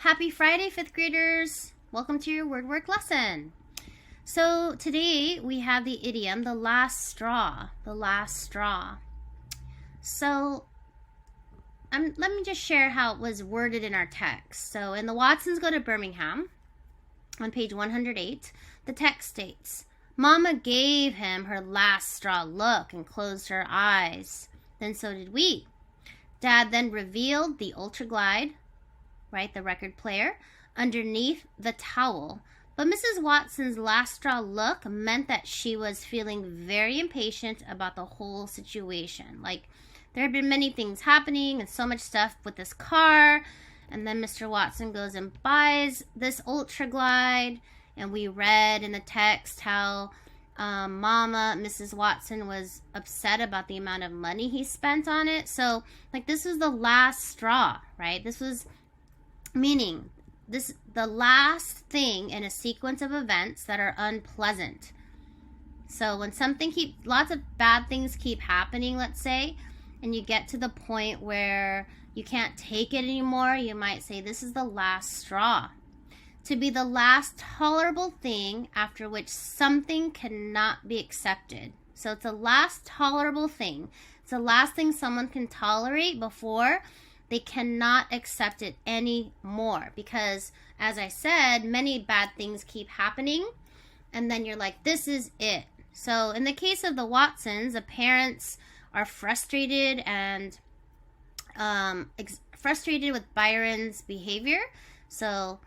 Happy Friday, 5th graders! Welcome to your word work lesson. So today we have the idiom, the last straw, the last straw. So let me just share how it was worded in our text. So in the Watsons Go to Birmingham, on page 108, the text states, Mama gave him her last straw look and closed her eyes. Then so did we. Dad then revealed the Ultra Glide, right, the record player, underneath the towel. But Mrs. Watson's last straw look meant that she was feeling very impatient about the whole situation. Like, there had been many things happening and so much stuff with this car. And then Mr. Watson goes and buys this Ultra Glide. And we read in the text how Mrs. Watson was upset about the amount of money he spent on it. So, like, this was the last straw, right? This was meaning the last thing in a sequence of events that are unpleasant. So when lots of bad things keep happening, let's say, and you get to the point where you can't take it anymore, you might say this is the last straw. To be the last tolerable thing after which something cannot be accepted. So it's the last tolerable thing. It's the last thing someone can tolerate before they cannot accept it anymore. Because, as I said, many bad things keep happening. And then you're like, this is it. So in the case of the Watsons, the parents are frustrated and frustrated with Byron's behavior. So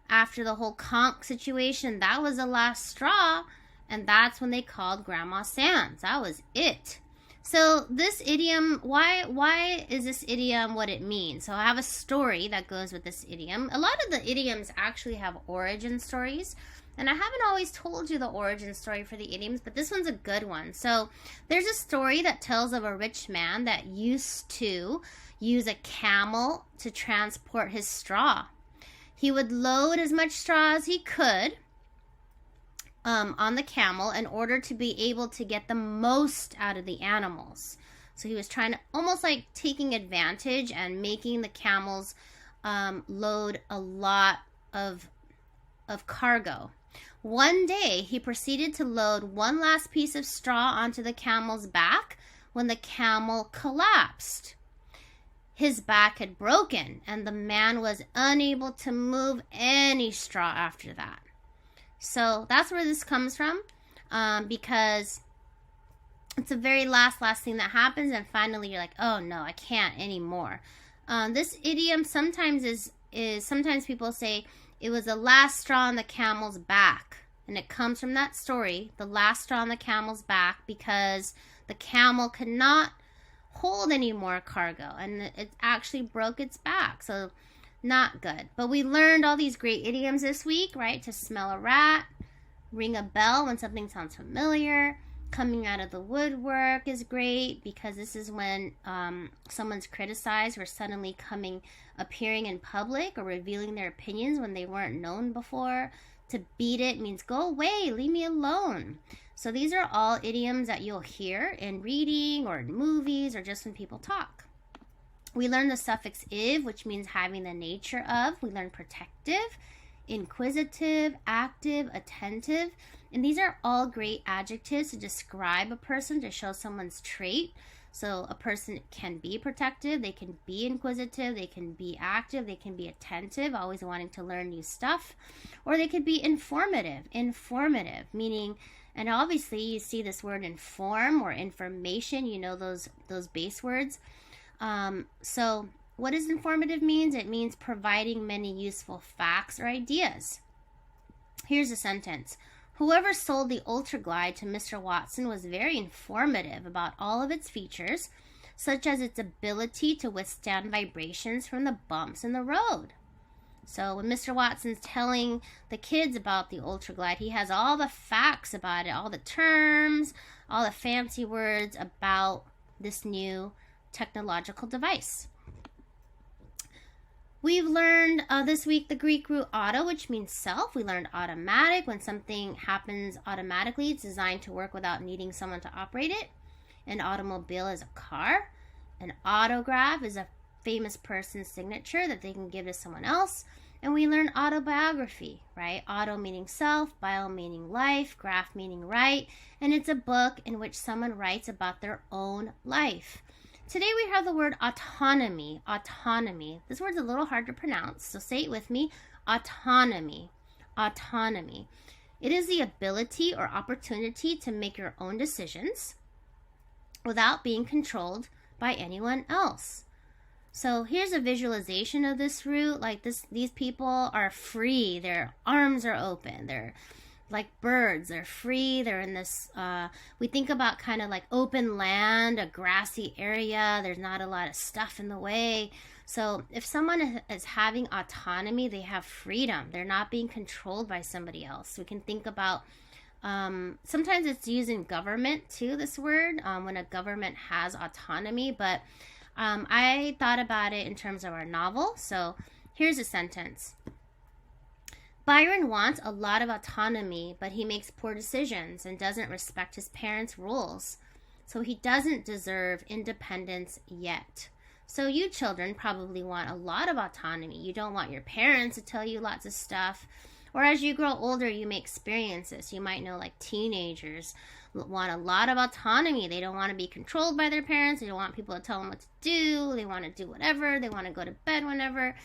after the whole conch situation, that was the last straw. And that's when they called Grandma Sands. That was it. So this idiom, why is this idiom what it means? So I have a story that goes with this idiom. A lot of the idioms actually have origin stories. And I haven't always told you the origin story for the idioms, but this one's a good one. So there's a story that tells of a rich man that used to use a camel to transport his straw. He would load as much straw as he could on the camel in order to be able to get the most out of the animals. So he was trying to almost like taking advantage and making the camels load a lot of cargo. One day he proceeded to load one last piece of straw onto the camel's back when the camel collapsed. His back had broken and the man was unable to move any straw after that. So that's where this comes from, because it's the very last thing that happens, and finally you're like, oh no, I can't anymore. This idiom sometimes is sometimes people say it was the last straw on the camel's back, and it comes from that story, the last straw on the camel's back, because the camel could not hold any more cargo, and it actually broke its back. So not good. But we learned all these great idioms this week, right? To smell a rat, ring a bell when something sounds familiar, coming out of the woodwork is great because this is when someone's criticized or suddenly appearing in public or revealing their opinions when they weren't known before. To beat it means go away, leave me alone. So these are all idioms that you'll hear in reading or in movies or just when people talk. We learn the suffix "iv", which means having the nature of. We learn protective, inquisitive, active, attentive. And these are all great adjectives to describe a person, to show someone's trait. So a person can be protective, they can be inquisitive, they can be active, they can be attentive, always wanting to learn new stuff. Or they could be informative, meaning, and obviously you see this word inform or information, you know those base words. So what does informative means? It means providing many useful facts or ideas. Here's a sentence. Whoever sold the Ultra Glide to Mr. Watson was very informative about all of its features, such as its ability to withstand vibrations from the bumps in the road. So when Mr. Watson's telling the kids about the Ultra Glide, he has all the facts about it, all the terms, all the fancy words about this new technological device. We've learned this week the Greek root auto, which means self. We learned automatic. When something happens automatically, it's designed to work without needing someone to operate it. An automobile is a car. An autograph is a famous person's signature that they can give to someone else. And we learn autobiography, right? Auto meaning self, bio meaning life, graph meaning write, and it's a book in which someone writes about their own life. Today we have the word autonomy. Autonomy. This word's a little hard to pronounce, so say it with me. Autonomy. Autonomy. It is the ability or opportunity to make your own decisions without being controlled by anyone else. So here's a visualization of this root. Like these people are free. Their arms are open. They're like birds. They're free. They're in this, we think about kind of like open land, a grassy area. There's not a lot of stuff in the way. So if someone is having autonomy, they have freedom. They're not being controlled by somebody else. We can think about, sometimes it's used in government too, this word, when a government has autonomy. But I thought about it in terms of our novel. So here's a sentence. Byron wants a lot of autonomy, but he makes poor decisions and doesn't respect his parents' rules. So he doesn't deserve independence yet. So you children probably want a lot of autonomy. You don't want your parents to tell you lots of stuff. Or as you grow older, you may experience this. You might know like teenagers want a lot of autonomy. They don't want to be controlled by their parents. They don't want people to tell them what to do. They want to do whatever. They want to go to bed whenever.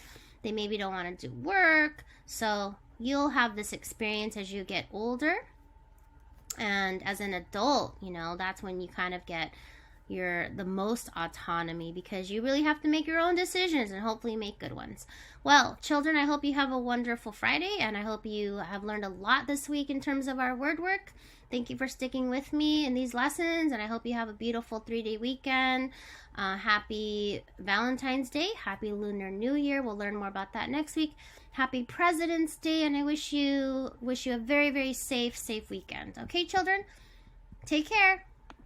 They maybe don't want to do work. So you'll have this experience as you get older. And as an adult, you know, that's when you kind of get the most autonomy, because you really have to make your own decisions and hopefully make good ones. Well, children, I hope you have a wonderful Friday, and I hope you have learned a lot this week in terms of our word work. Thank you for sticking with me in these lessons, and I hope you have a beautiful 3-day weekend. Happy Valentine's Day. Happy Lunar New Year. We'll learn more about that next week. Happy President's Day, and I wish you a very, very safe weekend. Okay, children? Take care.